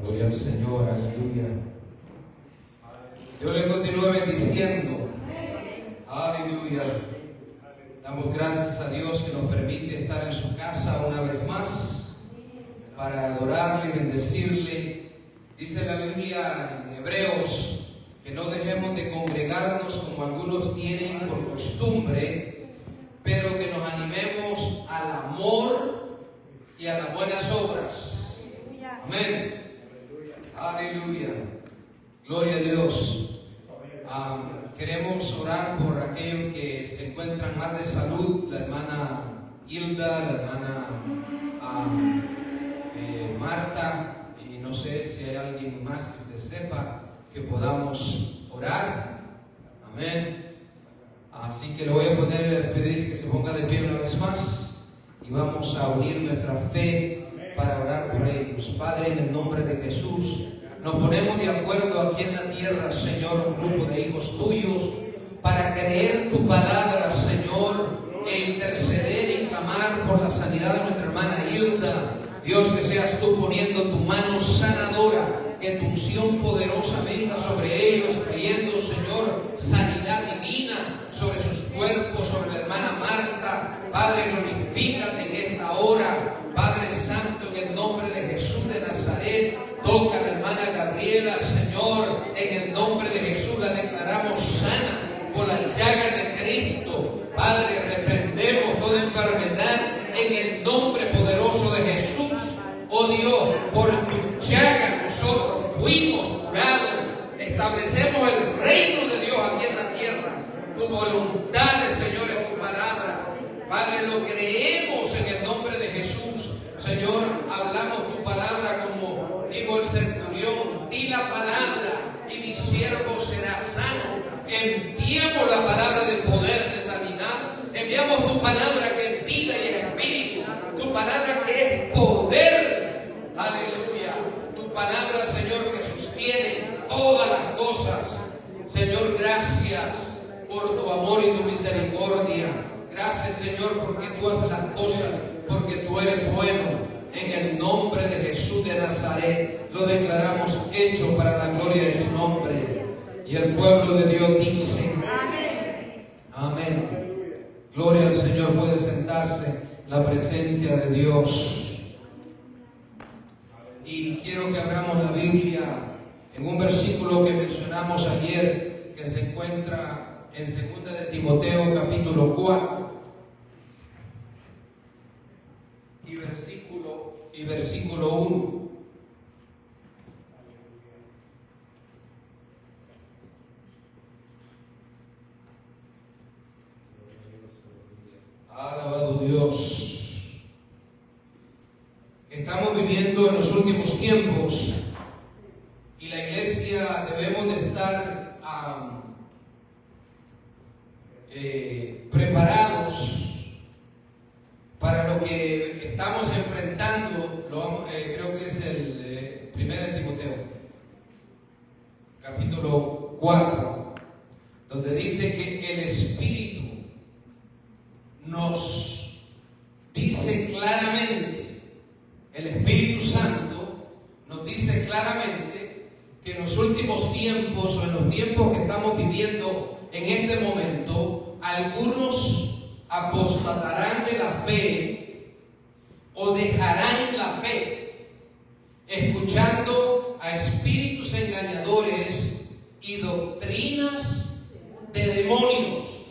Gloria al Señor, aleluya. Dios le continúe bendiciendo. Aleluya. Damos gracias a Dios que nos permite estar en su casa una vez más para adorarle y bendecirle. Dice la Biblia en Hebreos que no dejemos de congregarnos como algunos tienen por costumbre, pero que nos animemos al amor y a las buenas obras. Amén. Aleluya. Gloria a Dios. Queremos orar por aquellos que se encuentran mal de salud. La hermana Hilda, la hermana Marta, y no sé si hay alguien más que usted sepa que podamos orar. Amén. Así que le voy a pedir que se ponga de pie una vez más y vamos a unir nuestra fe para orar por ellos. Padre, en el nombre de Jesús, nos ponemos de acuerdo aquí en la tierra, Señor, un grupo de hijos tuyos, para creer tu palabra, Señor, e interceder y clamar por la sanidad de nuestra hermana Hilda. Dios, que seas tú poniendo tu mano sanadora, que tu unción poderosa venga sobre ellos, trayendo, Señor, sanidad divina sobre sus cuerpos, sobre la hermana Marta. Padre, glorifícate en esta hora. Padre Santo, en el nombre de Jesús de Nazaret, toca a la hermana Gabriela, Señor, en el nombre de Jesús la declaramos sana por las llagas de Cristo. Padre, reprendemos toda enfermedad en el nombre poderoso de Jesús. Oh Dios, por tu llaga nosotros fuimos curados. Establecemos el reino de Dios aquí en la tierra. Tu voluntad, Señor, es tu palabra. Padre, lo creemos en el nombre de Jesús. Señor, hablamos tu palabra como dijo el centurión. Di la palabra y mi siervo será sano. Enviamos la palabra de poder, de sanidad. Enviamos tu palabra que es vida y es espíritu. Tu palabra que es poder. Aleluya. Tu palabra, Señor, que sostiene todas las cosas. Señor, gracias por tu amor y tu misericordia. Gracias, Señor, porque tú haces las cosas, porque tú eres bueno. En el nombre de Jesús de Nazaret lo declaramos hecho para la gloria de tu nombre. Y el pueblo de Dios dice: amén. Amén. Gloria al Señor. Puede sentarse en la presencia de Dios. Y quiero que abramos la Biblia en un versículo que mencionamos ayer, que se encuentra en 2 de Timoteo capítulo 4 y versículo 1. Alabado Dios. Estamos viviendo en los últimos tiempos y la iglesia debemos de estar preparados para lo que estamos enfrentando. Creo que es el 1 de Timoteo capítulo 4, donde dice que el Espíritu nos dice claramente, el Espíritu Santo nos dice claramente que en los últimos tiempos, o en los tiempos que estamos viviendo en este momento, algunos apostatarán de la fe o dejarán la fe, escuchando a espíritus engañadores y doctrinas de demonios.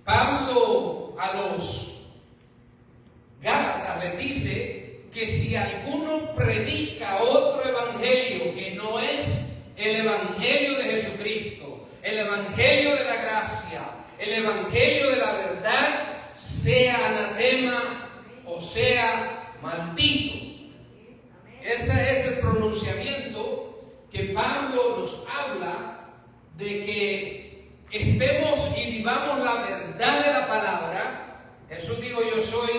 Pablo a los Gálatas les dice que si alguno predica otro evangelio que no es el evangelio de Jesucristo, el evangelio de la gracia, el evangelio de la verdad, sea anatema o sea maldito. Ese es el pronunciamiento que Pablo nos habla, de que estemos y vivamos la verdad de la palabra. Jesús dijo: yo soy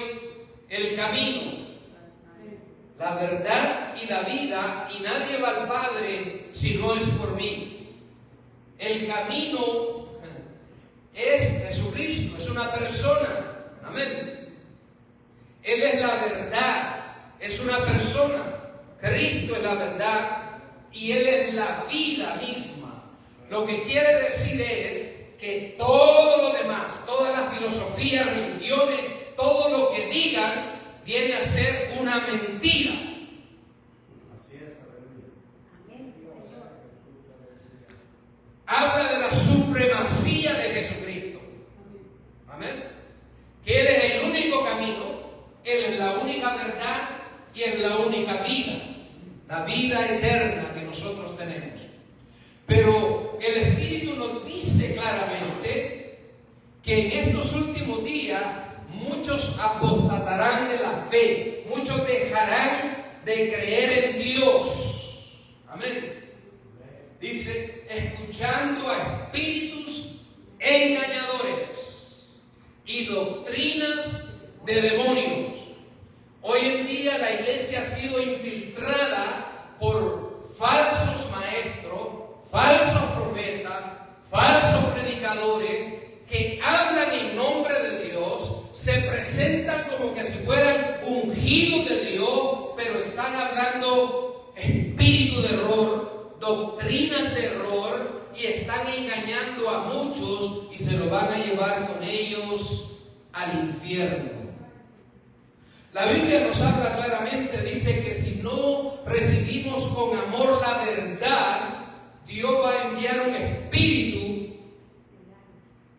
el camino, la verdad y la vida, y nadie va al Padre si no es por mí. El camino es Jesucristo, es una persona. Amén. Él es la verdad, es una persona. Cristo es la verdad y Él es la vida misma. Lo que quiere decir es que todo lo demás, todas las filosofías, religiones, todo lo que digan, viene a ser una mentira. Así es, aleluya. Habla de la supremacía de Jesucristo. Amén. Que Él es el único camino, Él es la única verdad y es la única vida. La vida eterna que nosotros tenemos. Pero el Espíritu nos dice claramente que en estos últimos días muchos apostatarán de la fe, muchos dejarán de creer en Dios. Amén. Dice, escuchando a espíritus engañadores y doctrinas de demonios. Hoy en día la iglesia ha sido infiltrada por falsos maestros, falsos profetas, falsos predicadores que hablan en nombre de Dios, se presentan como que si fueran ungidos de Dios, pero están hablando espíritu de error, doctrinas de error, y están engañando a muchos y se lo van a llevar con ellos al infierno. La Biblia nos habla claramente, dice que si no recibimos con amor la verdad, Dios va a enviar un espíritu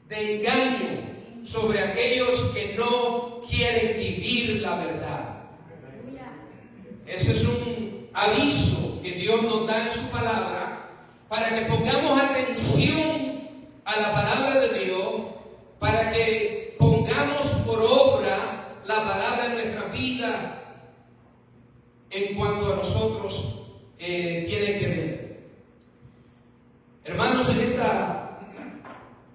de engaño sobre aquellos que no quieren vivir la verdad. Ese es un aviso que Dios nos da en su palabra para que pongamos atención a la palabra de Dios, para que pongamos por obra la palabra en nuestra vida en cuanto a nosotros tiene que ver. Hermanos, en este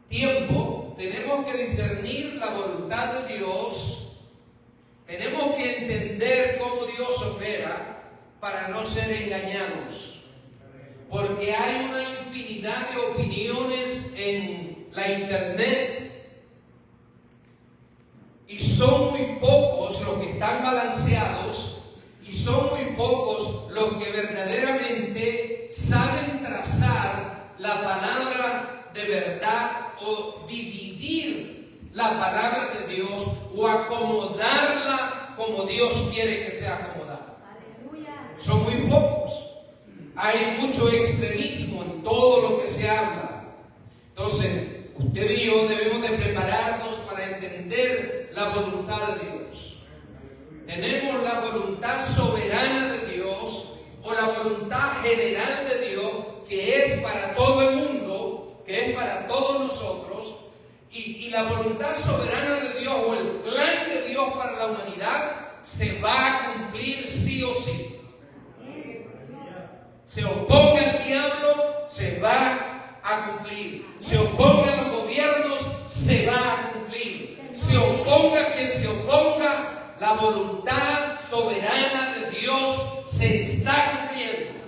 tiempo tenemos que discernir la voluntad de Dios, tenemos que entender cómo Dios opera para no ser engañados, porque hay una infinidad de opiniones en la internet y son muy pocos los que están balanceados y son muy pocos los que verdaderamente saben trazar la palabra de verdad o dividir la palabra de Dios o acomodarla como Dios quiere que sea acomodada. Aleluya. Son muy pocos. Hay mucho extremismo en todo lo que se habla. Entonces, usted y yo debemos de prepararnos para entender la voluntad de Dios. Tenemos la voluntad soberana de Dios o la voluntad general de Dios, que es para todo el mundo, que es para todos nosotros, y la voluntad soberana de Dios o el plan de Dios para la humanidad se va a cumplir sí o sí. Se oponga el diablo, se va a cumplir. Se opongan los gobiernos, se va a cumplir. Se oponga quien se oponga, la voluntad soberana de Dios se está cumpliendo.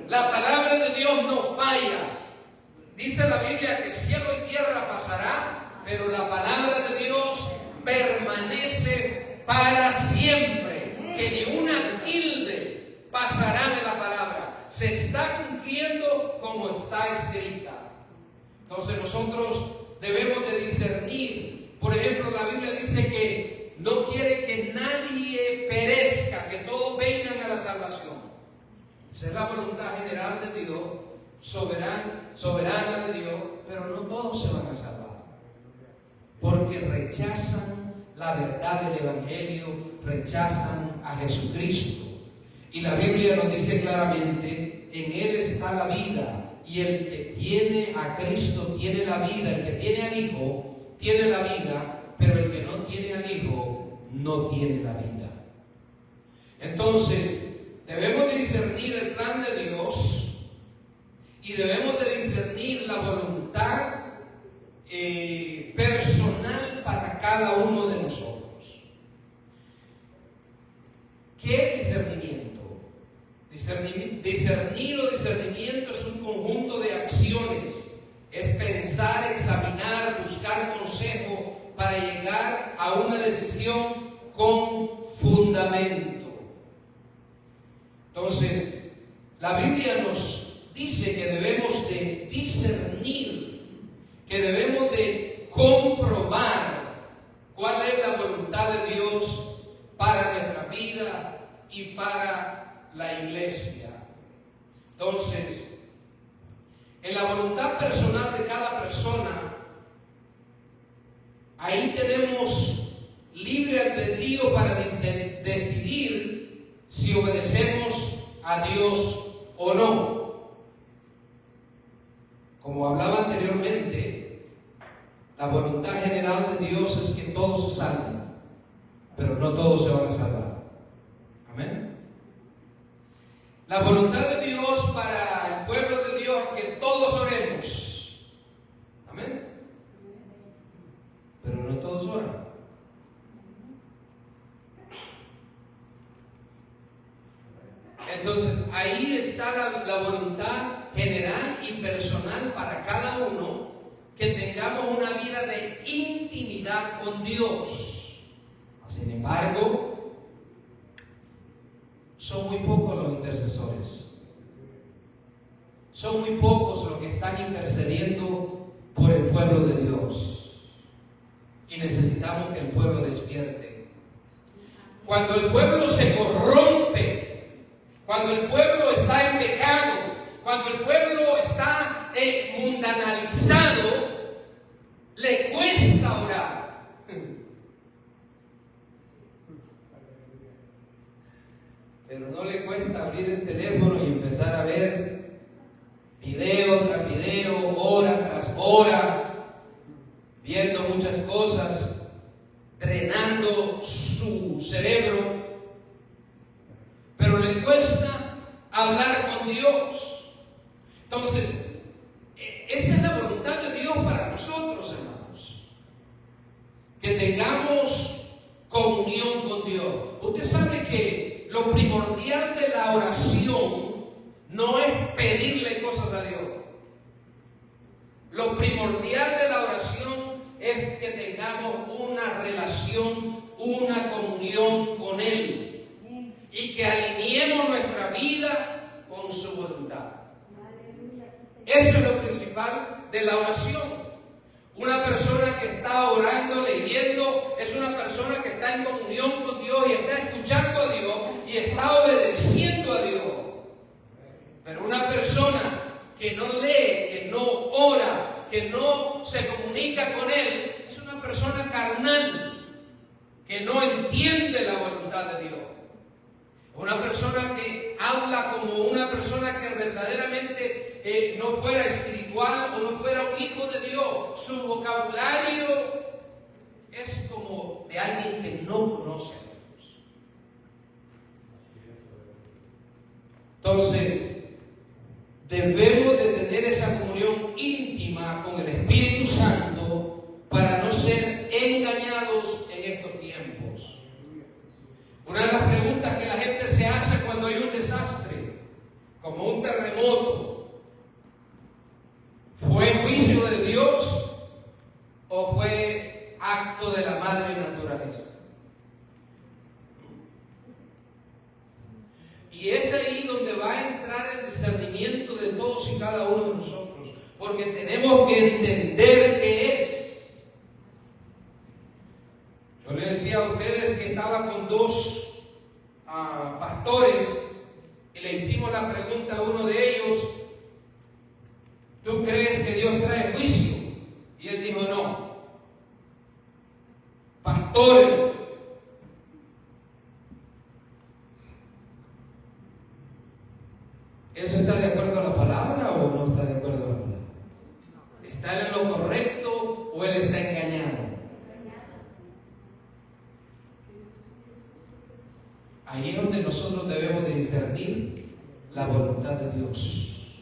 La palabra de Dios no falla. Dice la Biblia que cielo y tierra pasará, pero la palabra de Dios permanece para siempre. Que ni una tilde pasará de la palabra. Se está cumpliendo como está escrita. Entonces nosotros debemos de discernir. Por ejemplo, la Biblia dice que no quiere que nadie perezca, que todos vengan a la salvación. Esa es la voluntad general de Dios, soberana de Dios, pero no todos se van a salvar, porque rechazan la verdad del Evangelio, rechazan a Jesucristo. Y la Biblia nos dice claramente, en Él está la vida, y el que tiene a Cristo tiene la vida. El que tiene al Hijo tiene la vida, pero el que no tiene al Hijo no tiene la vida. Entonces, debemos de discernir el plan de Dios y debemos de discernir la voluntad personal para cada uno de nosotros. ¿Qué es discernimiento? Discernir o discernimiento es un conjunto de acciones, es pensar, examinar, buscar consejo para llegar a una decisión con fundamento. Entonces, la Biblia nos dice que debemos de discernir, que debemos de comprobar cuál es la voluntad de Dios para nuestra vida y para la iglesia. Entonces, en la voluntad personal de cada persona, ahí tenemos libre albedrío para decidir si obedecemos a Dios o no. Como hablaba anteriormente, la voluntad general de Dios es que todos se salven, pero no todos se van a salvar. Amén. La voluntad de Dios para el pueblo de Dios es que todos oremos. Amén. Pero no todos oran. Entonces ahí está la voluntad general y personal para cada uno, que tengamos una vida de intimidad con Dios. Sin embargo, son muy pocos los intercesores. Son muy pocos los que están intercediendo por el pueblo de Dios. Y necesitamos que el pueblo despierte. Cuando el pueblo se corrompe, cuando el pueblo está en pecado, cuando el pueblo está mundanalizado, le cuesta orar. Pero no le cuesta abrir el teléfono y empezar a ver video tras video, hora tras hora, viendo muchas cosas, drenando su cerebro. Pero le cuesta hablar con Dios. Entonces, esa es la voluntad de Dios para nosotros, hermanos. Que tengamos comunión con Dios. Usted sabe que lo primordial de la oración no es pedirle cosas a Dios. Lo primordial de la oración es que tengamos una relación, una comunión con Él, y que alineemos nuestra vida con su voluntad. Eso es lo principal de la oración. Una persona que está orando, leyendo, es una persona que está en comunión con Dios y está escuchando a Dios y está obedeciendo a Dios. Pero una persona que no lee, que no ora, que no se comunica con Él, es una persona carnal, que no entiende la voluntad de Dios. Una persona que habla como una persona que verdaderamente no fuera espiritual o no fuera un hijo de Dios. Su vocabulario es como de alguien que no conoce a Dios. Entonces, debemos de tener esa comunión íntima con el Espíritu Santo para no ser engañados en estos tiempos. Una de las preguntas que la gente se hace cuando hay un desastre, como un terremoto, ¿fue juicio de Dios o fue acto de la madre naturaleza? Y es ahí donde va a entrar el discernimiento de todos y cada uno de nosotros, porque tenemos que entender qué es. Yo les decía a ustedes que estaba con dos pastores y le hicimos la pregunta a uno de ellos: ¿tú crees que Dios trae juicio? Y él dijo: no. Pastor, ¿eso está de acuerdo a la palabra o no está de acuerdo a la palabra? ¿Está en lo correcto o él está engañado? Ahí es donde nosotros debemos de discernir la voluntad de Dios.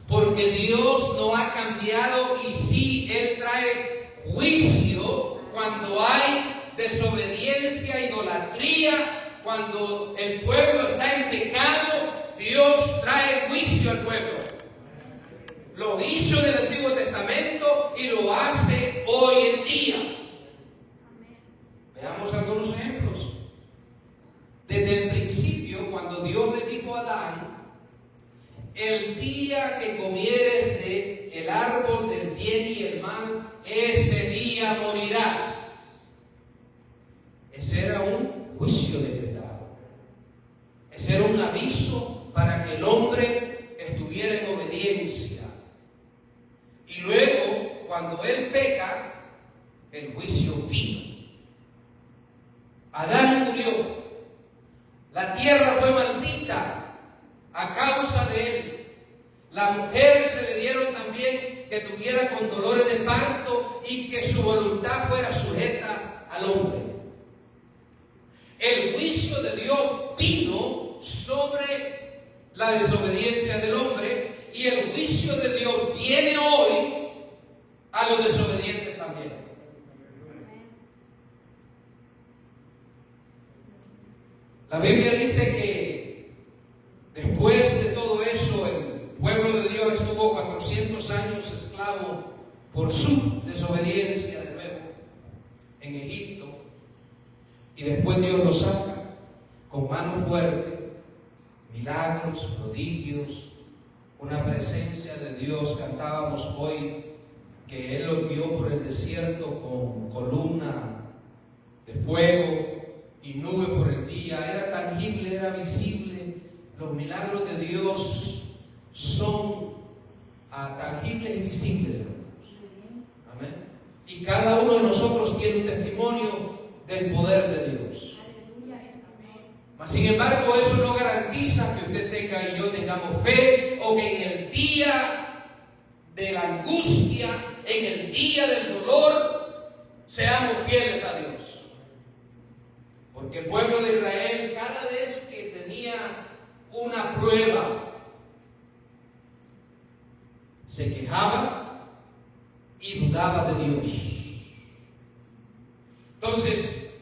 Porque Dios no ha cambiado, y sí, Él trae juicio cuando hay desobediencia, idolatría, cuando el pueblo está en pecado. Dios trae juicio al pueblo. Lo hizo en el Antiguo Testamento y lo hace hoy en día. Veamos algunos ejemplos. Desde el principio, cuando Dios le dijo dijo a Adán: el día que comieres de el árbol del bien y el mal, ese día morirás. Ese era un juicio decretado. Ese era un aviso para que el hombre estuviera en obediencia. Y luego, cuando él peca, el juicio vino. Adán murió. La tierra fue maldita a causa de él. La mujer se le dieron también que tuviera con dolores de parto y que su voluntad fuera sujeta al hombre. El juicio de Dios vino sobre la desobediencia del hombre, y el juicio de Dios viene hoy a los desobedientes también. La Biblia dice que después de todo eso, el pueblo de Dios estuvo 400 años esclavo por su desobediencia de nuevo en Egipto. Y después Dios los saca con mano fuerte, milagros, prodigios, una presencia de Dios. Cantábamos hoy que Él los guió por el desierto con columna de fuego y nube por el día. Era tangible, era visible. Los milagros de Dios son tangibles y visibles, hermanos. Amén. Y cada uno de nosotros tiene un testimonio del poder de Dios. Mas sin embargo, eso no garantiza que usted tenga y yo tengamos fe, o que en el día de la angustia, en el día del dolor, seamos fieles a Dios. Porque el pueblo de Israel, cada vez que tenía una prueba, se quejaba y dudaba de Dios. Entonces,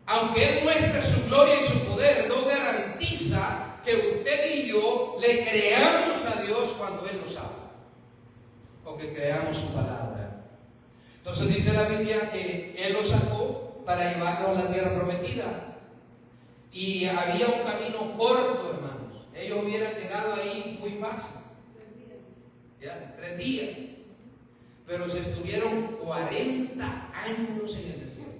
aunque Él muestre su gloria y su poder, no garantiza que usted y yo le creamos a Dios cuando Él nos habla, o que creamos su palabra. Entonces dice la Biblia que Él los sacó para llevarlos a la tierra prometida, y había un camino corto, hermanos. Ellos hubieran llegado ahí muy fácil, ¿ya? 3 días, pero se estuvieron 40 años en el desierto.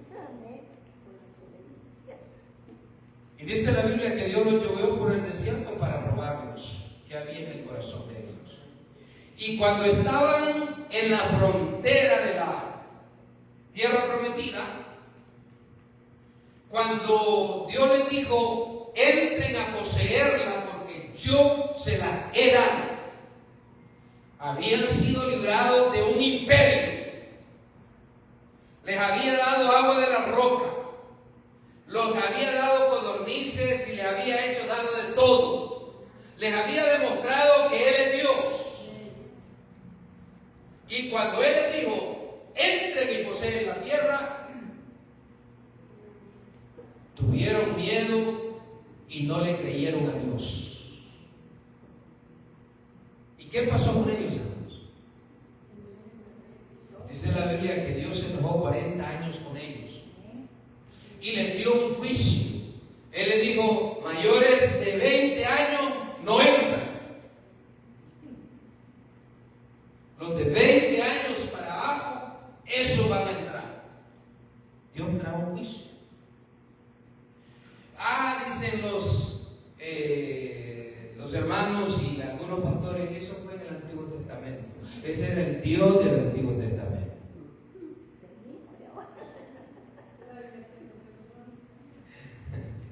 Y dice la Biblia que Dios los llevó por el desierto para probarlos, que había en el corazón de ellos. Y cuando estaban en la frontera de la tierra prometida, cuando Dios les dijo: entren a poseerla porque yo se la he dado, habían sido librados de un imperio. Les había dado agua de la roca, los había dado codornices y les había hecho dado de todo. Les había demostrado que Él es Dios. Y cuando Él les dijo: entren y poseen la tierra, tuvieron miedo y no le creyeron a Dios. ¿Y qué pasó con ellos, hermanos? Dice la Biblia que Dios se enojó 40 años con ellos y les dio un juicio. Él les dijo: mayores de 20 años no entran. Los de 20 años para abajo, esos van a entrar. Dios trajo un juicio. Dicen los hermanos y algunos pastores, eso fue en el Antiguo Testamento. Ese era el Dios del Antiguo Testamento.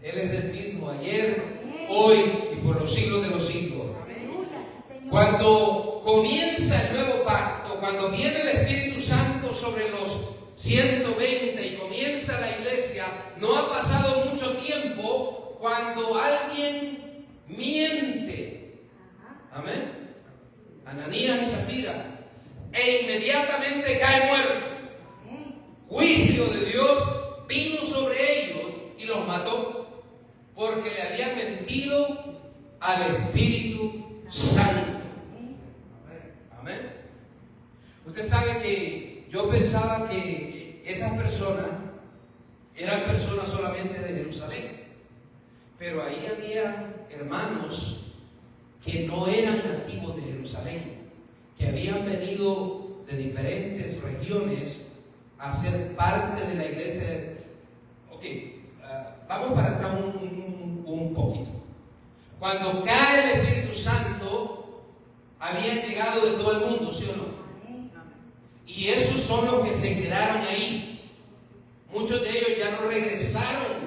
Él es el mismo ayer, hoy y por los siglos de los siglos. Cuando comienza el nuevo pacto, cuando viene el Espíritu Santo sobre los 120 y comienza la iglesia, no ha pasado mucho tiempo cuando alguien miente. Amén. Ananías y Zafira, e inmediatamente cae muerto. Juicio de Dios vino sobre ellos y los mató, porque le habían mentido al Espíritu Santo. Amén. Usted sabe que yo pensaba que esas personas eran personas solamente de Jerusalén, pero ahí había hermanos que no eran nativos de Jerusalén, que habían venido de diferentes regiones a ser parte de la iglesia. Ok, vamos para atrás un poquito. Cuando cae el Espíritu Santo, habían llegado de todo el mundo, ¿sí o no? Y esos son los que se quedaron ahí. Muchos de ellos ya no regresaron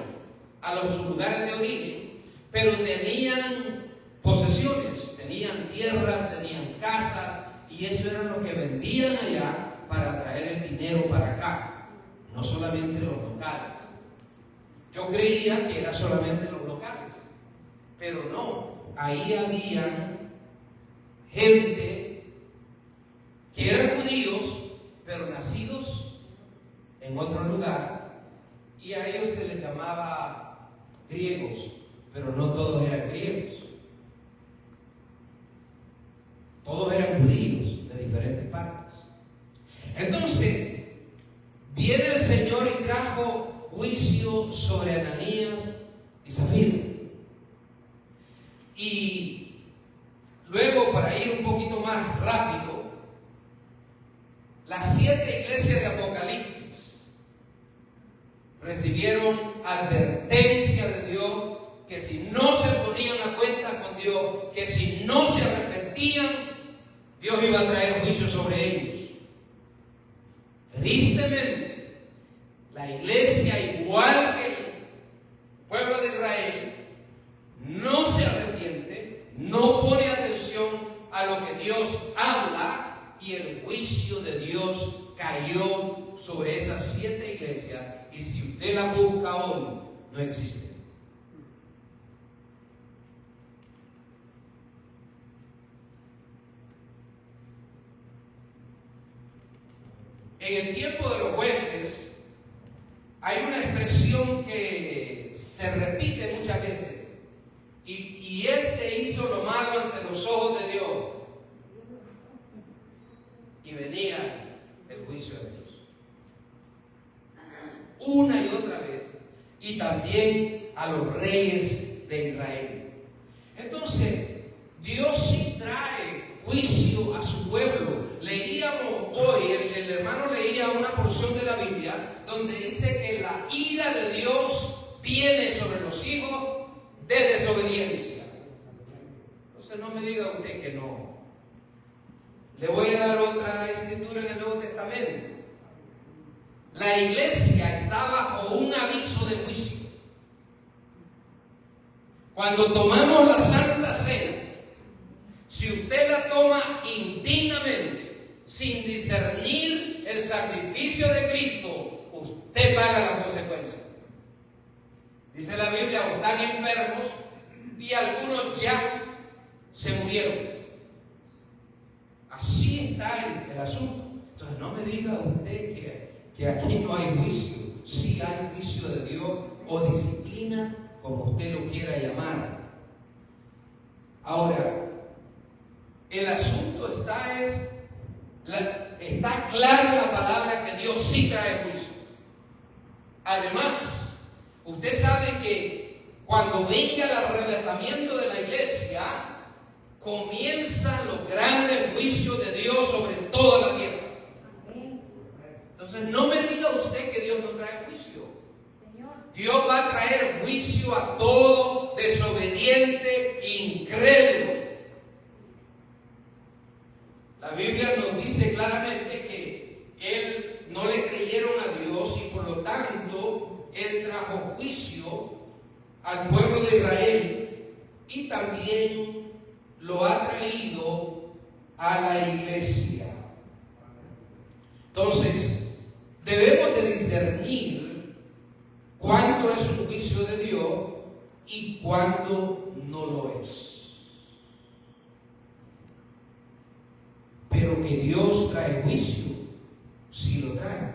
a sus lugares de origen, pero tenían posesiones, tenían tierras, tenían casas, y eso era lo que vendían allá para traer el dinero para acá, no solamente los locales. Yo creía que era solamente los locales, pero no, ahí había gente que eran judíos, pero nacidos en otro lugar, y a ellos se les llamaba griegos, pero no todos eran griegos. Todos eran judíos de diferentes partes. Entonces, viene el Señor y trajo juicio sobre Ananías y Zafira. Y luego, para ir un poquito más rápido, las 7 iglesias de Apocalipsis recibieron advertencia de Dios que si no se ponían a cuenta con Dios, que si no se arrepentían, Dios iba a traer juicio sobre ellos. Tristemente, la iglesia, igual que el pueblo de Israel, no se arrepiente, no pone atención a lo que Dios habla, y el juicio de Dios cayó sobre esas 7 iglesias, y si usted la busca hoy, no existe. En el tiempo de los jueces hay una expresión que se repite muchas veces, y este hizo lo malo ante los ojos de Dios, y venía el juicio de Dios una y otra vez, y también a los reyes de Israel. Entonces Dios sí trae juicio a su pueblo. Leíamos hoy, el hermano leía una porción de la Biblia donde dice que la ira de Dios viene sobre los hijos de desobediencia. Entonces no me diga usted que no. Le voy a dar otra escritura en el Nuevo Testamento. La iglesia está bajo un aviso de juicio. Cuando tomamos la Santa Cena, si usted la toma indignamente, sin discernir el sacrificio de Cristo, usted paga las consecuencias. Dice la Biblia, están enfermos y algunos ya se murieron. Así está el asunto. Entonces no me diga usted que aquí no hay juicio. Sí hay juicio de Dios, o disciplina, como usted lo quiera llamar. Ahora, el asunto está clara la palabra que Dios sí trae juicio. Además, usted sabe que cuando venga el arrebatamiento de la iglesia, comienzan los grandes juicios de Dios sobre toda la tierra. Entonces no me diga usted que Dios no trae juicio. Dios va a traer juicio a todo desobediente, incrédulo. La Biblia nos dice claramente que Él no le creyeron a Dios, y por lo tanto Él trajo juicio al pueblo de Israel, y también lo ha traído a la iglesia. Entonces, debemos de discernir cuándo es un juicio de Dios y cuándo no lo es. Pero que Dios trae juicio, sí lo trae.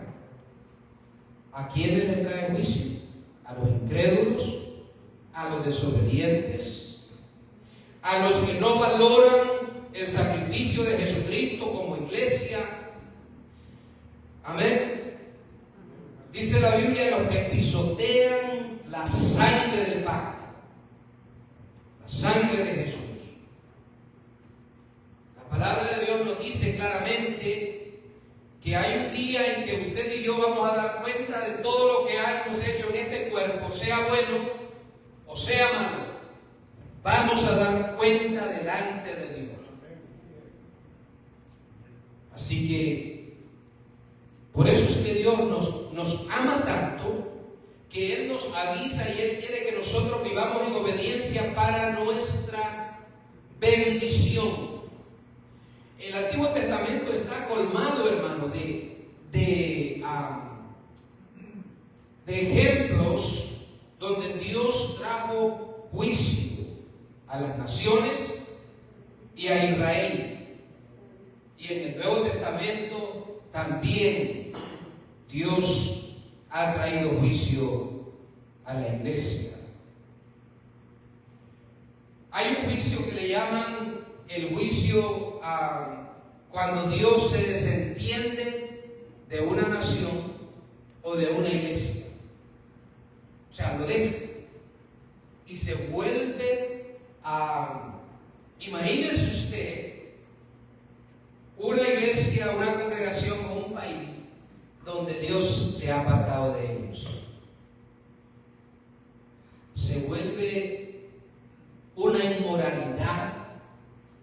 ¿A quiénes le trae juicio? A los incrédulos, a los desobedientes, a los que no valoran el sacrificio de Jesucristo como iglesia. Amén. Dice la Biblia, los que pisotean la sangre del pacto. La sangre de Jesús. La palabra de Dios nos dice claramente que hay un día en que usted y yo vamos a dar cuenta de todo lo que hemos hecho en este cuerpo, sea bueno o sea malo. Vamos a dar cuenta delante de Dios. Así que, por eso es que Dios nos ama tanto, que Él nos avisa y Él quiere que nosotros vivamos en obediencia para nuestra bendición. El Antiguo Testamento está colmado, hermano, de ejemplos donde Dios trajo juicio a las naciones y a Israel. Y en el Nuevo Testamento también Dios ha traído juicio a la iglesia. Hay un juicio que le llaman el juicio cuando Dios se desentiende de una nación o de una iglesia. O sea, lo deja y se vuelve a... Imagínese usted una iglesia, una congregación o un país donde Dios se ha apartado de ellos. Se vuelve una inmoralidad,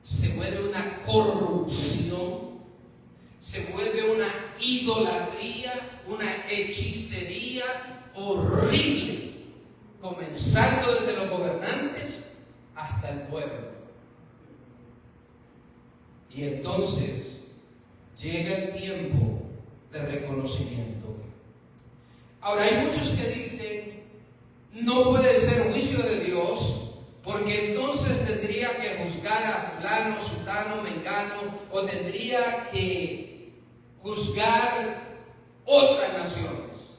se vuelve una corrupción, se vuelve una idolatría, una hechicería horrible, comenzando desde los gobernantes hasta el pueblo. Y entonces llega el tiempo de reconocimiento. Ahora, hay muchos que dicen, no puede ser juicio de Dios, porque entonces tendría que juzgar a fulano, sutano, mengano, o tendría que juzgar otras naciones.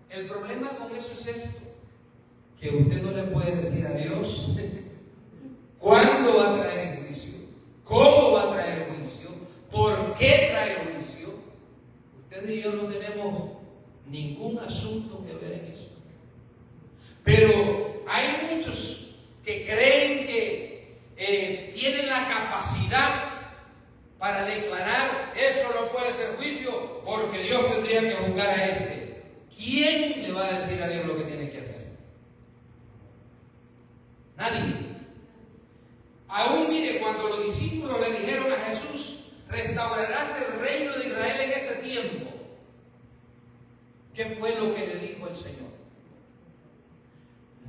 El problema con eso es esto, que usted no le puede decir a Dios cuándo va a traer el juicio, cómo va a traer el juicio, por qué trae el juicio. Usted y yo no tenemos ningún asunto que ver en eso. Pero hay muchos que creen que tienen la capacidad para declarar eso no puede ser juicio porque Dios tendría que juzgar a este. ¿Quién le va a decir a Dios lo que tiene que hacer? Nadie. Aún mire, cuando los discípulos le dijeron a Jesús, restaurarás el reino de Israel en este tiempo, ¿qué fue lo que le dijo el Señor?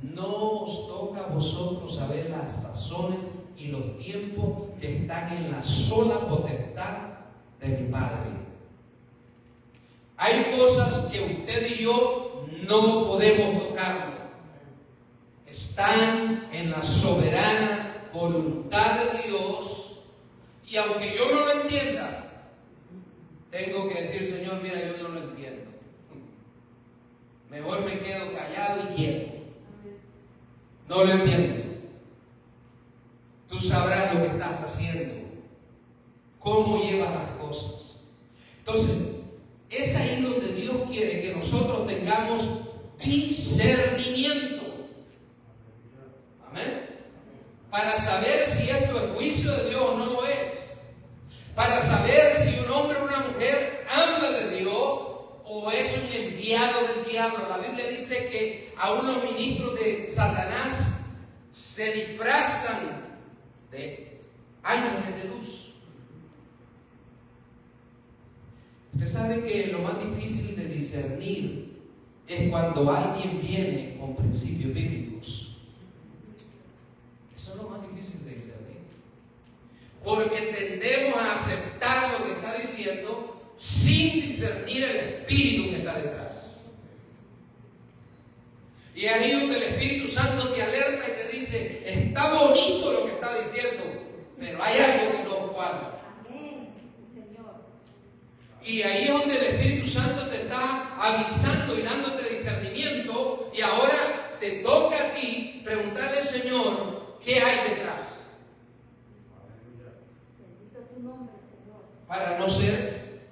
No os toca a vosotros saber las sazones y los tiempos que están en la sola potestad de mi Padre. Hay cosas que usted y yo no podemos tocar. Están en la soberana voluntad de Dios, y aunque yo no lo entienda, tengo que decir, Señor, mira, yo no lo entiendo. Mejor me quedo callado y quieto. No lo entiendo. Tú sabrás lo que estás haciendo, cómo llevas las cosas. Entonces, es ahí donde Dios quiere que nosotros tengamos discernimiento. Amén. Para saber si esto es juicio de Dios o no lo es. Para saber si un hombre o una mujer habla de Dios o es un enviado del diablo. La Biblia dice que a unos ministros de Satanás se disfrazan de ángeles de luz. Usted sabe que lo más difícil de discernir es cuando alguien viene con principios bíblicos. Eso es lo más difícil de discernir. Porque tendemos a aceptar lo que está diciendo sin discernir el espíritu que está detrás. Y ahí donde el Espíritu Santo te alerta y te dice, está bonito lo que está diciendo, pero hay algo que no cuadra. Amén, Señor. Y ahí es donde el Espíritu Santo te está avisando y dándote discernimiento, y ahora te toca a ti preguntarle, Señor, ¿qué hay detrás? Bendito tu nombre, Señor. Para no ser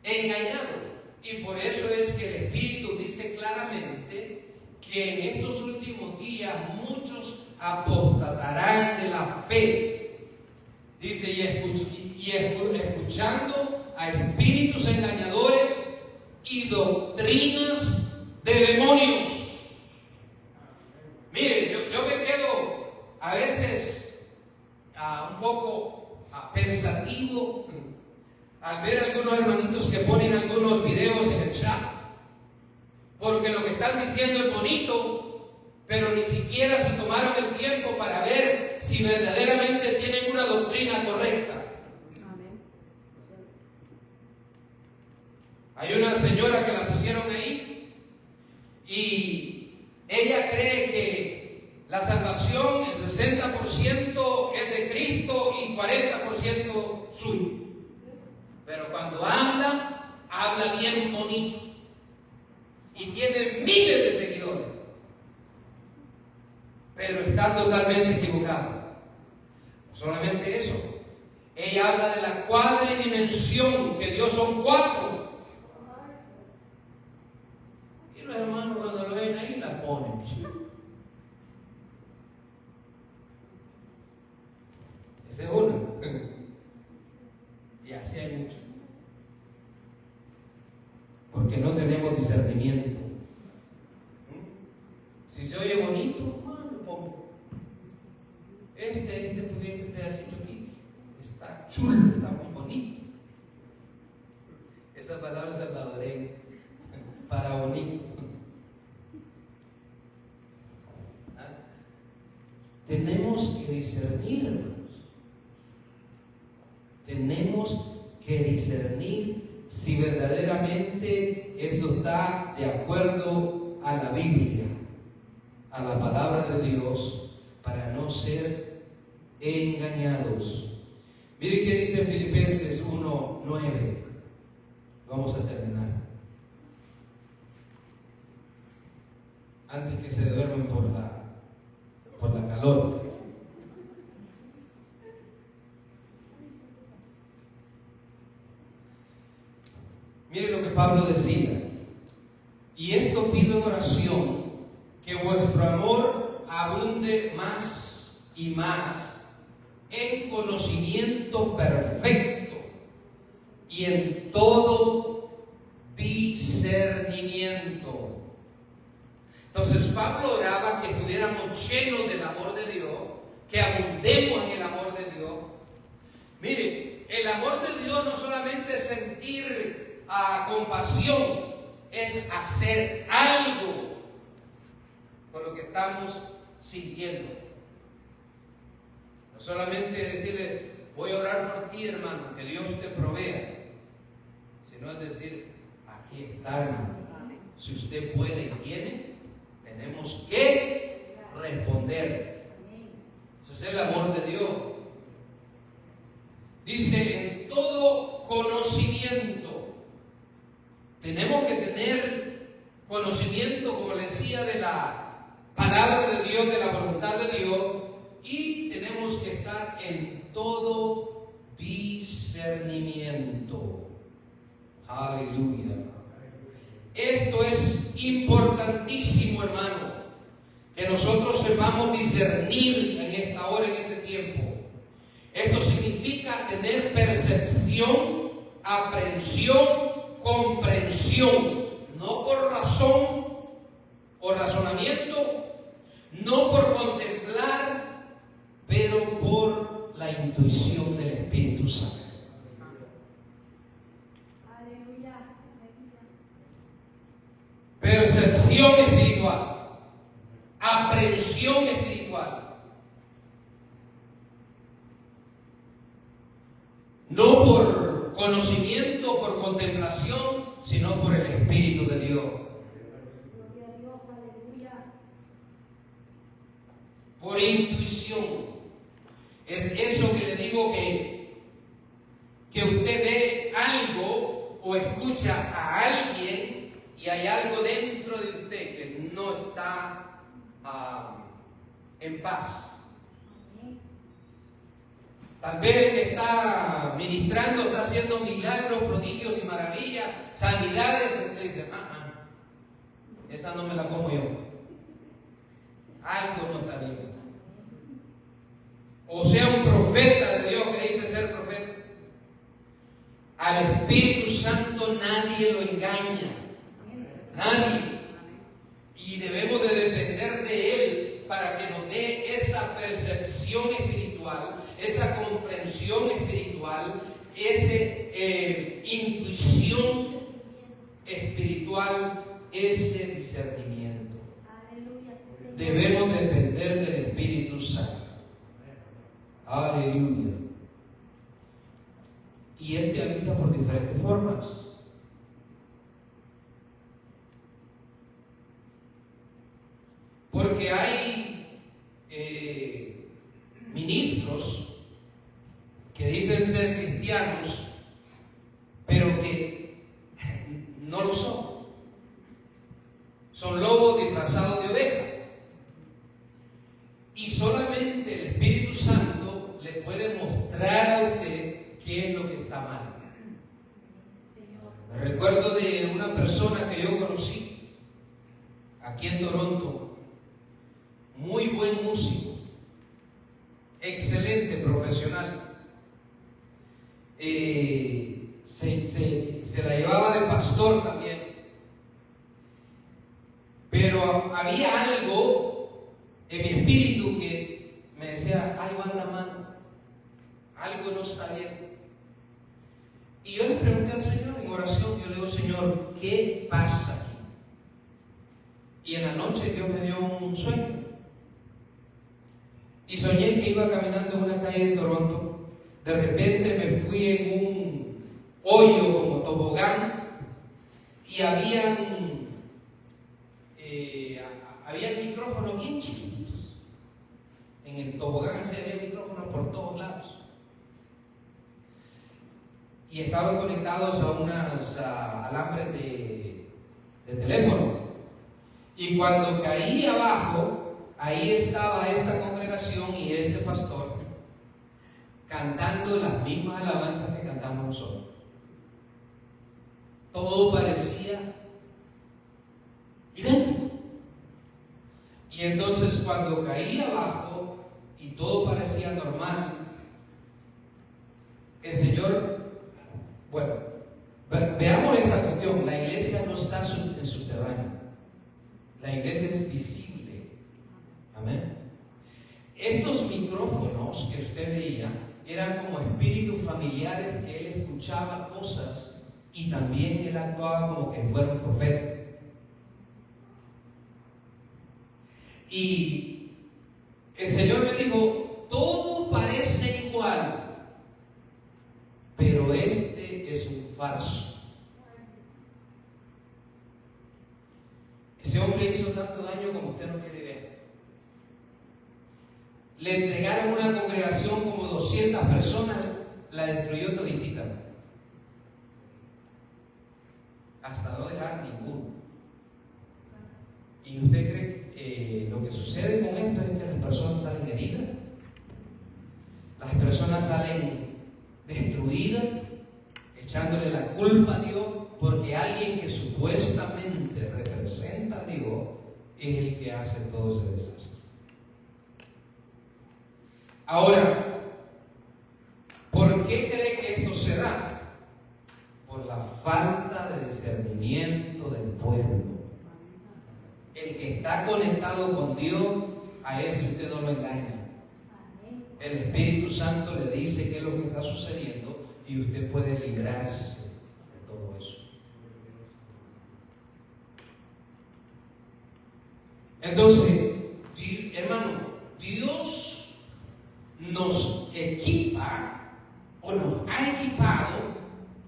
engañado. Y por eso es que el Espíritu dice claramente que en estos últimos días muchos apostatarán de la fe. Dice, escuchando a espíritus engañadores y doctrinas de demonios. Miren, yo me quedo a veces un poco pensativo al ver algunos hermanitos que ponen algunos videos en el chat, porque lo que están diciendo es bonito, pero ni siquiera se tomaron el tiempo para ver si verdaderamente tienen una doctrina correcta. Hay una señora que la pusieron ahí y ella cree que la salvación, el 60% es de Cristo y 40% suyo. Pero cuando habla bien bonito y tiene miles de seguidores, pero está totalmente equivocada. No solamente eso, ella habla de la cuadridimensión, que Dios son 4. Y los hermanos cuando lo ven ahí la ponen. Esa es una. Y así hay mucho. Porque no tenemos discernimiento. Si se oye bonito, lo pongo. Este pedacito aquí está chulo, está muy bonito. Esa palabra salvadoreña, para bonito. Tenemos que discernir, hermanos. Tenemos que discernir si verdaderamente esto está de acuerdo a la Biblia, a la palabra de Dios, para no ser engañados. Miren qué dice Filipenses 1:9. Vamos a terminar. Antes que se duermen por la calor. Miren lo que Pablo decía: y esto pido en oración, que vuestro amor abunde más y más en conocimiento perfecto y en todo discernimiento. Entonces Pablo oraba que estuviéramos llenos del amor de Dios, que abundemos en el amor de Dios. Mire, el amor de Dios no solamente es sentir compasión, es hacer algo con lo que estamos sintiendo. No solamente decirle, voy a orar por ti, hermano, que Dios te provea, sino es decir, aquí está, hermano. Si usted puede y tiene, tenemos que responder. Eso es el amor de Dios. Dice, en todo conocimiento. Tenemos que tener conocimiento, como le decía, de la palabra de Dios, de la voluntad de Dios, y tenemos que estar en todo discernimiento. Aleluya. Esto es importantísimo, hermano, que nosotros sepamos discernir en esta hora, en este tiempo. Esto significa tener percepción, aprehensión, comprensión, no por razón o razonamiento, no por contemplar, pero por la intuición del Espíritu Santo. Aleluya. Percepción espiritual, aprehensión espiritual, no por conocimiento, por contemplación, sino por el Espíritu de Dios. Gloria a Dios, aleluya. Por intuición. Es eso que le digo, que usted ve algo o escucha a alguien y hay algo dentro de usted que no está en paz. Tal vez el que está ministrando está haciendo milagros, prodigios y maravillas, sanidades, pero usted dice, esa no me la como yo. Algo no está bien. o sea un profeta de Dios que dice ser profeta, al Espíritu Santo nadie lo engaña. Nadie. Y debemos de depender de Él para que nos dé esa percepción espiritual, esa comprensión espiritual, esa intuición espiritual, ese discernimiento. Debemos depender del Espíritu Santo. Aleluya. Y Él te avisa por diferentes formas. Porque hay ministros que dicen ser cristianos, pero que no lo son. Son lobos disfrazados de oveja. Y solamente el Espíritu Santo le puede mostrar a usted qué es lo que está mal. Me recuerdo de una persona que yo conocí aquí en Toronto. Muy buen músico, excelente profesional. Se la llevaba de pastor también. Pero había algo en mi espíritu que me decía, algo anda mal, algo no está bien. Y yo le pregunté al Señor en oración, yo le digo, Señor, ¿qué pasa aquí? Y en la noche Dios me dio un sueño. Y soñé que iba caminando en una calle de Toronto. De repente me fui en un hoyo como tobogán y habían micrófonos bien chiquititos. En el tobogán así había micrófonos por todos lados. Y estaban conectados a unos alambres de teléfono. Y cuando caí abajo, ahí estaba esta congregación y este pastor cantando las mismas alabanzas que cantamos nosotros. Todo parecía idéntico. Y entonces cuando caí abajo y todo parecía normal, el Señor, bueno, veamos esta cuestión. La iglesia no está en subterráneo. La iglesia es visible. Amén. Estos micrófonos que usted veía eran como espíritus familiares que él escuchaba cosas y también él actuaba como que fuera un profeta. Y el Señor me dijo, todo parece igual, pero este es un falso. Ese hombre hizo tanto daño como usted no tiene idea. Le entregaron una congregación como 200 personas, la destruyó toditita. Hasta no dejar ninguno. ¿Y usted cree que lo que sucede con esto es que las personas salen heridas? Las personas salen destruidas, echándole la culpa a Dios, porque alguien que supuestamente representa a Dios es el que hace todo ese desastre. Ahora, ¿por qué cree que esto se da? Por la falta de discernimiento del pueblo. El que está conectado con Dios, a ese usted no lo engaña. El Espíritu Santo le dice qué es lo que está sucediendo y usted puede librarse de todo eso. Entonces, hermano, Dios nos equipa o nos ha equipado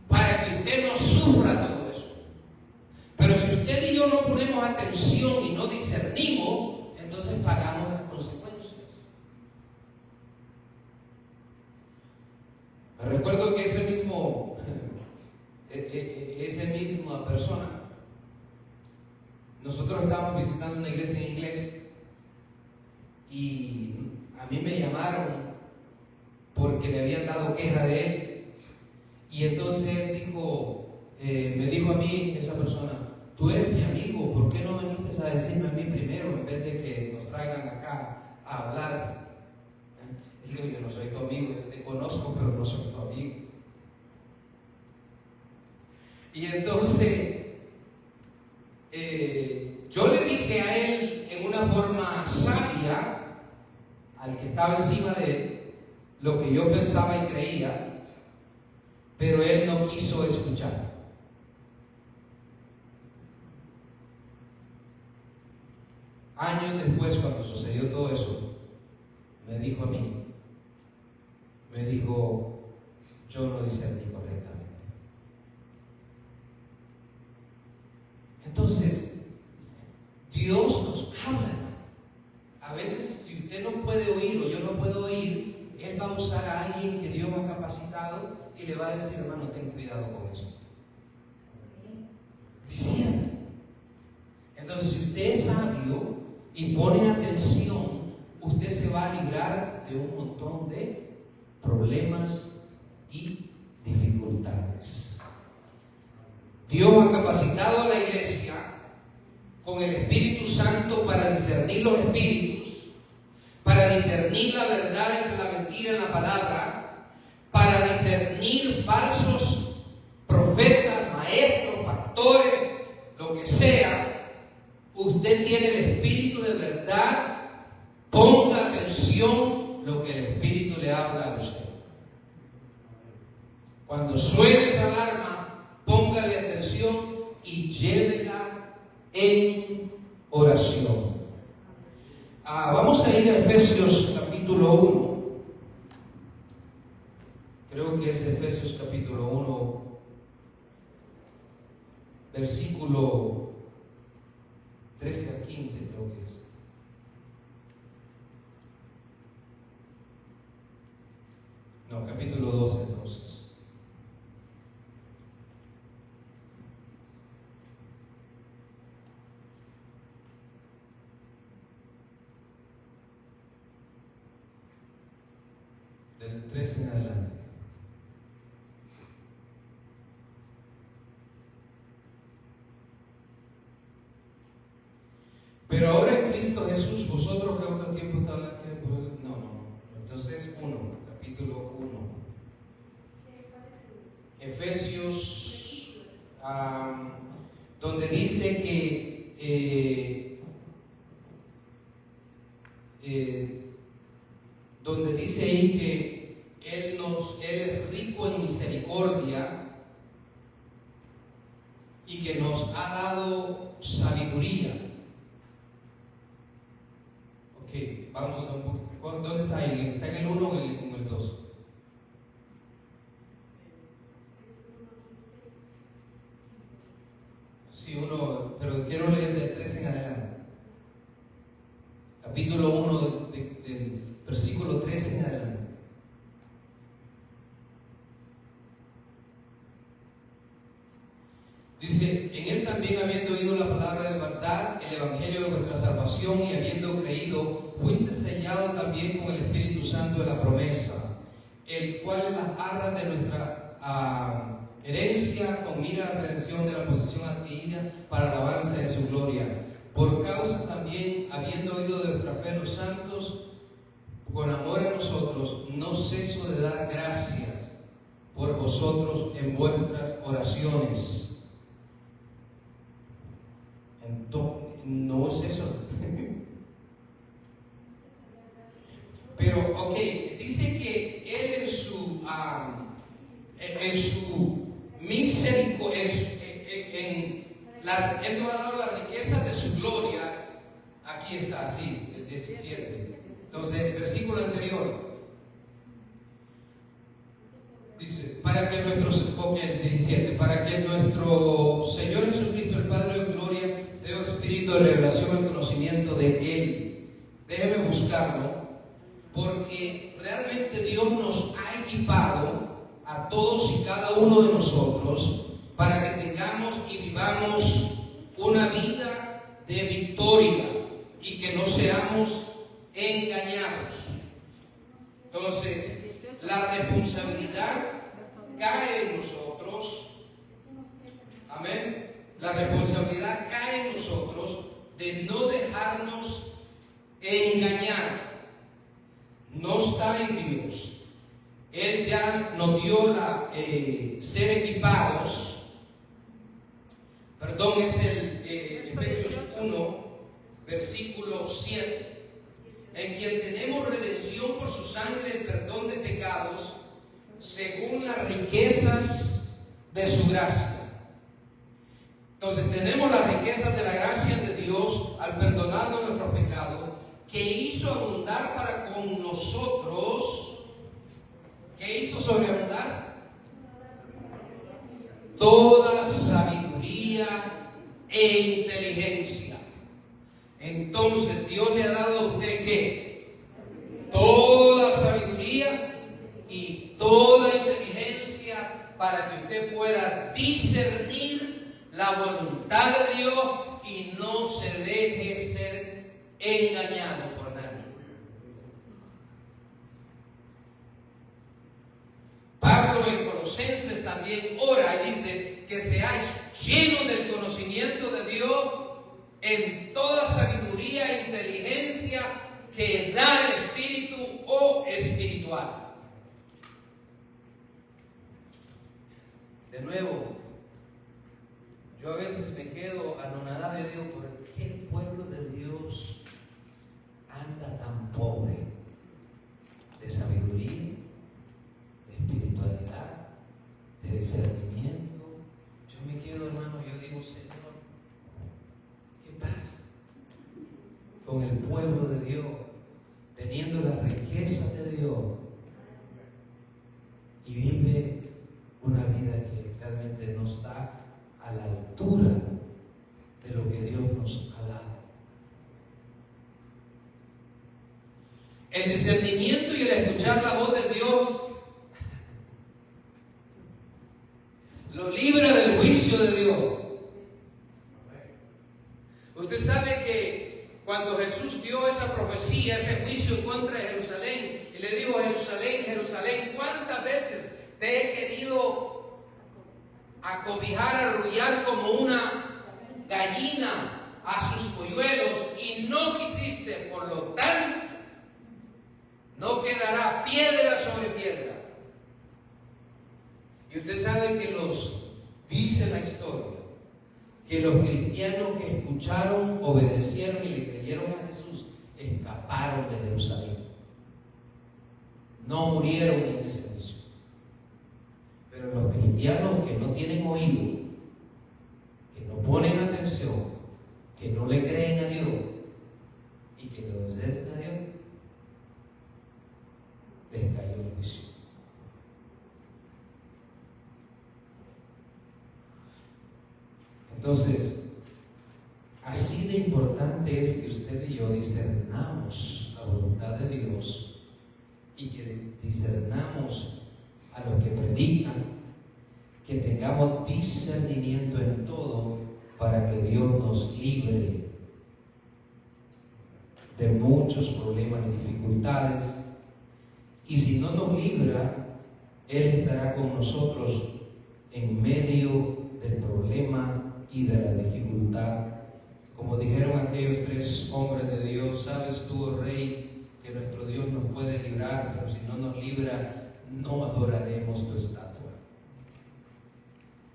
para que usted no sufra todo eso. Pero si usted y yo no ponemos atención y no discernimos, entonces pagamos las consecuencias. Me recuerdo que esa misma persona, nosotros estábamos visitando una iglesia en inglés y a mí me llamaron porque le habían dado queja de él. Y entonces él dijo, me dijo a mí esa persona, tú eres mi amigo, ¿por qué no viniste a decirme a mí primero en vez de que nos traigan acá a hablar? Digo, yo no soy tu amigo, yo te conozco, pero no soy tu amigo. Y entonces, yo le dije a él en una forma sabia, al que estaba encima de él, lo que yo pensaba y creía, pero él no quiso escuchar. Años después, cuando sucedió todo eso, me dijo a mí, yo no discerní correctamente. Entonces, Dios nos habla. A veces, si usted no puede oír o yo no puedo oír, Él va a usar a alguien que Dios ha capacitado y le va a decir, hermano, ten cuidado con esto. Discierne. Entonces, si usted es sabio y pone atención, usted se va a librar de un montón de problemas y dificultades. Dios ha capacitado a la iglesia con el Espíritu Santo para discernir los espíritus, para discernir la verdad entre la mentira y la palabra, para discernir falsos profetas, maestros, pastores, lo que sea. Usted tiene el Espíritu de verdad, ponga atención lo que el Espíritu le habla a usted. Cuando suene esa alarma, póngale atención y llévela en oración. Vamos a ir a Efesios capítulo 1. Creo que es Efesios capítulo 1, versículo 13 a 15, creo que es. No, capítulo 12 entonces. Del 13 en adelante. Pero ahora en Cristo Jesús, vosotros que otro tiempo está hablando, no. Entonces, capítulo 1. Efesios, donde dice donde dice ahí que Él es rico en misericordia y que nos ha dado sabiduría. Vamos a un poco. ¿Dónde está ahí? ¿Está en el 1 o en el 2? Sí, pero quiero leer del 3 en adelante. Capítulo 1 del versículo 13 en adelante. Dice, en Él también, habiendo oído la palabra de verdad, el evangelio de vuestra salvación, y habiendo creído, fuiste sellado también con el Espíritu Santo de la promesa, el cual es las arras de nuestra herencia, con mira a la redención de la posesión adquirida para la alabanza de su gloria. Por causa también, habiendo oído de vuestra fe los santos, con amor a nosotros, no ceso de dar gracias por vosotros en vuestras oraciones. No es eso. Pero, dice que Él en su misericordia, Él nos ha dado la riqueza de su gloria. Aquí está, así, el 17. Entonces, el versículo anterior dice, el 17, para que nuestro Señor Jesucristo, el Padre de gloria, dé espíritu de revelación al conocimiento de Él. Déjeme buscarlo, porque realmente Dios nos ha equipado a todos y cada uno de nosotros para que tengamos y vivamos una vida de victoria y que no seamos engañados. Entonces, la responsabilidad cae en nosotros. Amén. La responsabilidad cae en nosotros de no dejarnos engañar. No obstante, está en Dios, Él ya nos dio ser equipados. Perdón, es el Efesios 1, versículo 7. En quien tenemos redención por su sangre, el perdón de pecados, según las riquezas de su gracia. Entonces tenemos las riquezas de la gracia de Dios al perdonarnos nuestros pecados, que hizo abundar para con nosotros. ¿Qué hizo sobreabundar? Toda sabiduría e inteligencia. Entonces Dios le ha dado a usted ¿qué? Toda sabiduría y toda inteligencia para que usted pueda discernir la voluntad de Dios y no se deje ser engañado por nadie. Pablo en Colosenses también ora y dice que seáis llenos del conocimiento de Dios en toda sabiduría e inteligencia que da el Espíritu o espiritual. De nuevo, yo a veces me quedo anonadado y digo, ¿por qué el pueblo de Dios anda tan pobre de sabiduría, de espiritualidad, de discernimiento? Yo me quedo, hermano, yo digo, Señor, ¿qué pasa con el pueblo de Dios, teniendo las riquezas de Dios y vive una vida que realmente no está a la altura de lo que Dios nos ha dado? El discernimiento y el escuchar la voz de Dios lo libra del juicio de Dios. Usted sabe que cuando Jesús dio esa profecía, ese juicio en contra de Jerusalén, y le dijo: Jerusalén, Jerusalén, ¿cuántas veces te he querido acobijar, arrullar como una gallina a sus polluelos y no quisiste? Por lo tanto, no quedará piedra sobre piedra. Y usted sabe que dice la historia, que los cristianos que escucharon, obedecieron y le creyeron a Jesús, escaparon de Jerusalén. No murieron en ese juicio. Pero los cristianos que no tienen oído, que no ponen atención, que no le creen a Dios y que le obedecen a Dios, les cayó el juicio. Entonces, así de importante es que usted y yo discernamos la voluntad de Dios y que discernamos a los que predican, que tengamos discernimiento en todo para que Dios nos libre de muchos problemas y dificultades. Y si no nos libra, Él estará con nosotros en medio del problema y de la dificultad. Como dijeron aquellos 3 hombres de Dios: sabes tú, oh Rey, que nuestro Dios nos puede librar, pero si no nos libra, no adoraremos tu estatua.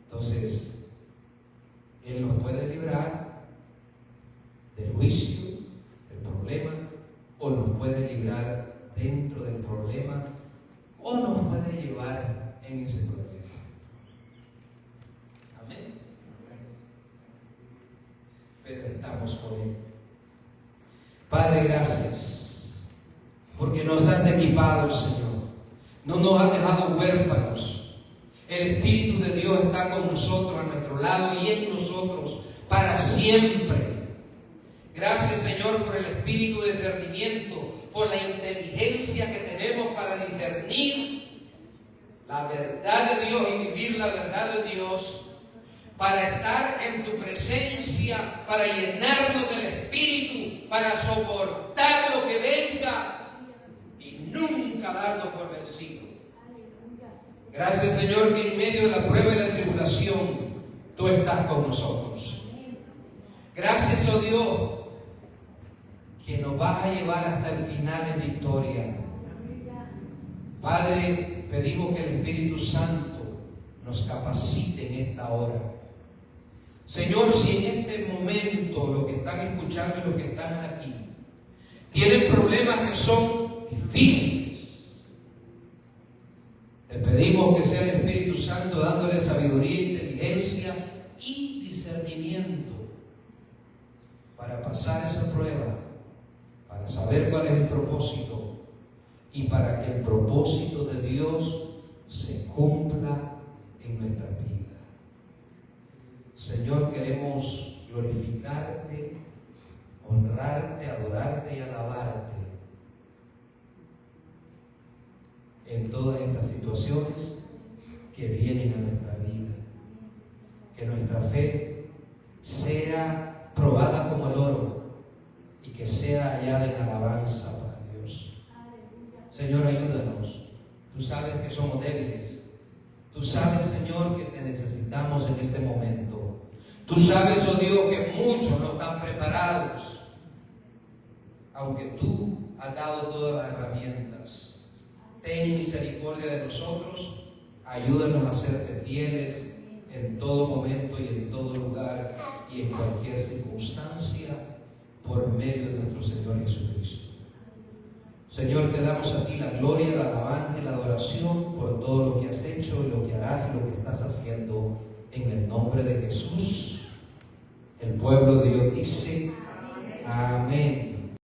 Entonces, Él nos puede librar del juicio, del problema, o nos puede librar dentro del problema, o nos puede llevar en ese problema. Amén. Pero estamos con Él. Padre, gracias porque nos has equipado, Señor. No nos has dejado huérfanos. El Espíritu de Dios está con nosotros, a nuestro lado y en nosotros para siempre. Gracias, Señor, por el espíritu de discernimiento, por la inteligencia que tenemos para discernir la verdad de Dios y vivir la verdad de Dios, para estar en tu presencia, para llenarnos del Espíritu, para soportar lo que venga y nunca darnos por vencidos. Gracias, Señor, que en medio de la prueba y la tribulación tú estás con nosotros. Gracias, oh Dios, que nos vas a llevar hasta el final en victoria. Padre, pedimos que el Espíritu Santo nos capacite en esta hora. Señor, si en este momento los que están escuchando y los que están aquí tienen problemas que son difíciles, te pedimos que sea el Espíritu Santo dándole sabiduría, inteligencia y discernimiento para pasar esa prueba, para saber cuál es el propósito y para que el propósito de Dios se cumpla en nuestra vida. Señor, queremos glorificarte, honrarte, adorarte y alabarte en todas estas situaciones que vienen a nuestra vida. Que nuestra fe sea probada como el oro y que sea hallada en alabanza para Dios. Señor, ayúdanos. Tú sabes que somos débiles. Tú sabes, Señor, que te necesitamos en este momento. Tú sabes, oh Dios, que muchos no están preparados, aunque tú has dado todas las herramientas. Ten misericordia de nosotros. Ayúdanos a serte fieles en todo momento y en todo lugar y en cualquier circunstancia por medio de nuestro Señor Jesucristo. Señor, te damos a ti la gloria, la alabanza y la adoración por todo lo que has hecho, lo que harás y lo que estás haciendo en el nombre de Jesús. El pueblo de Dios dice amén.